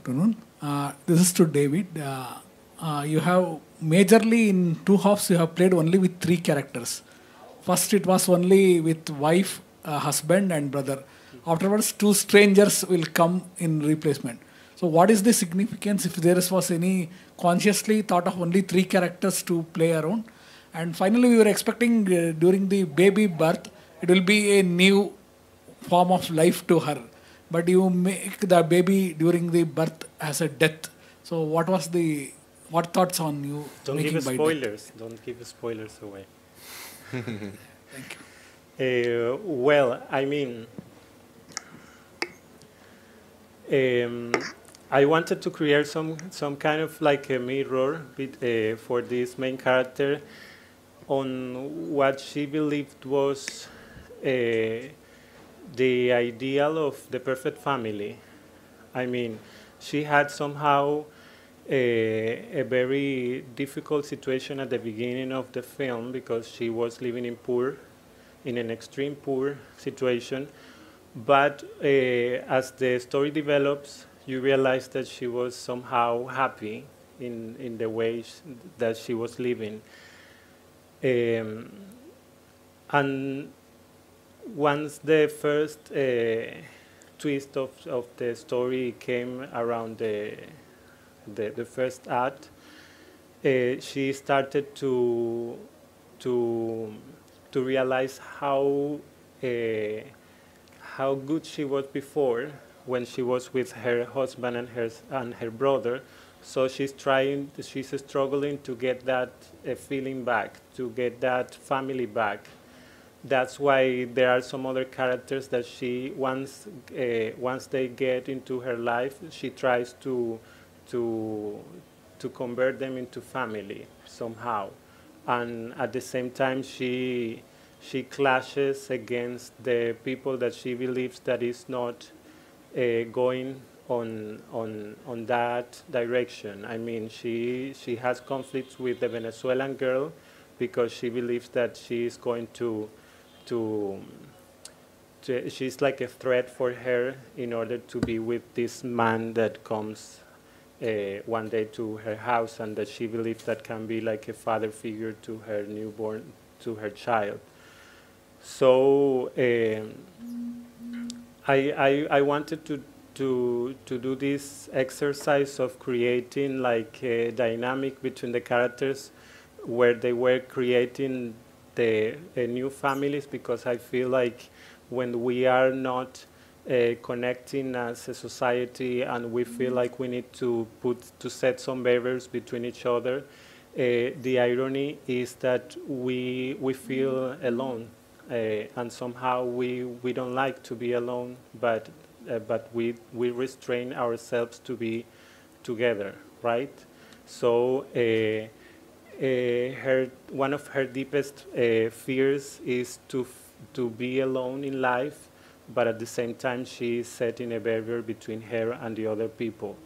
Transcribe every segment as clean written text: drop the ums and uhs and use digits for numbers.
afternoon. This is to David. You have majorly in two halves you have played only with three characters. First it was only with wife, husband and brother. Afterwards two strangers will come in replacement. So what is the significance if there was any consciously thought of only three characters to play around? And finally we were expecting during the baby birth it will be a new form of life to her. But you make the baby during the birth as a death. So what thoughts on you Don't making give by spoilers. Don't give spoilers away. Thank Well, I mean, I wanted to create some kind of like a mirror for this main character on what she believed was the ideal of the perfect family. I mean, she had somehow a very difficult situation at the beginning of the film because she was living in an extreme poor situation. But as the story develops, you realize that she was somehow happy in the way that she was living. And once the first twist of the story came around the first act, she started to realize how good she was before when she was with her husband and her brother. So she's struggling to get that feeling back, to get that family back. That's why there are some other characters that she once they get into her life, she tries to convert them into family somehow, and at the same time she clashes against the people that she believes that is not going on that direction. I mean, she has conflicts with the Venezuelan girl because she believes that she is going to she's like a threat for her in order to be with this man that comes one day to her house, and that she believes that can be like a father figure to her newborn, to her child. So I wanted to do this exercise of creating like a dynamic between the characters where they were creating the new families, because I feel like when we are not connecting as a society and we feel like we need to set some barriers between each other, the irony is that we feel alone, and somehow we don't like to be alone, but we restrain ourselves to be together, right? So one of her deepest fears is to be alone in life, but at the same time she is setting a barrier between her and the other people,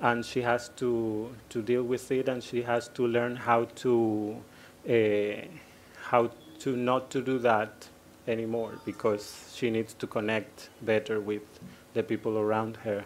and she has to deal with it, and she has to learn how to not to do that anymore, because she needs to connect better with the people around her.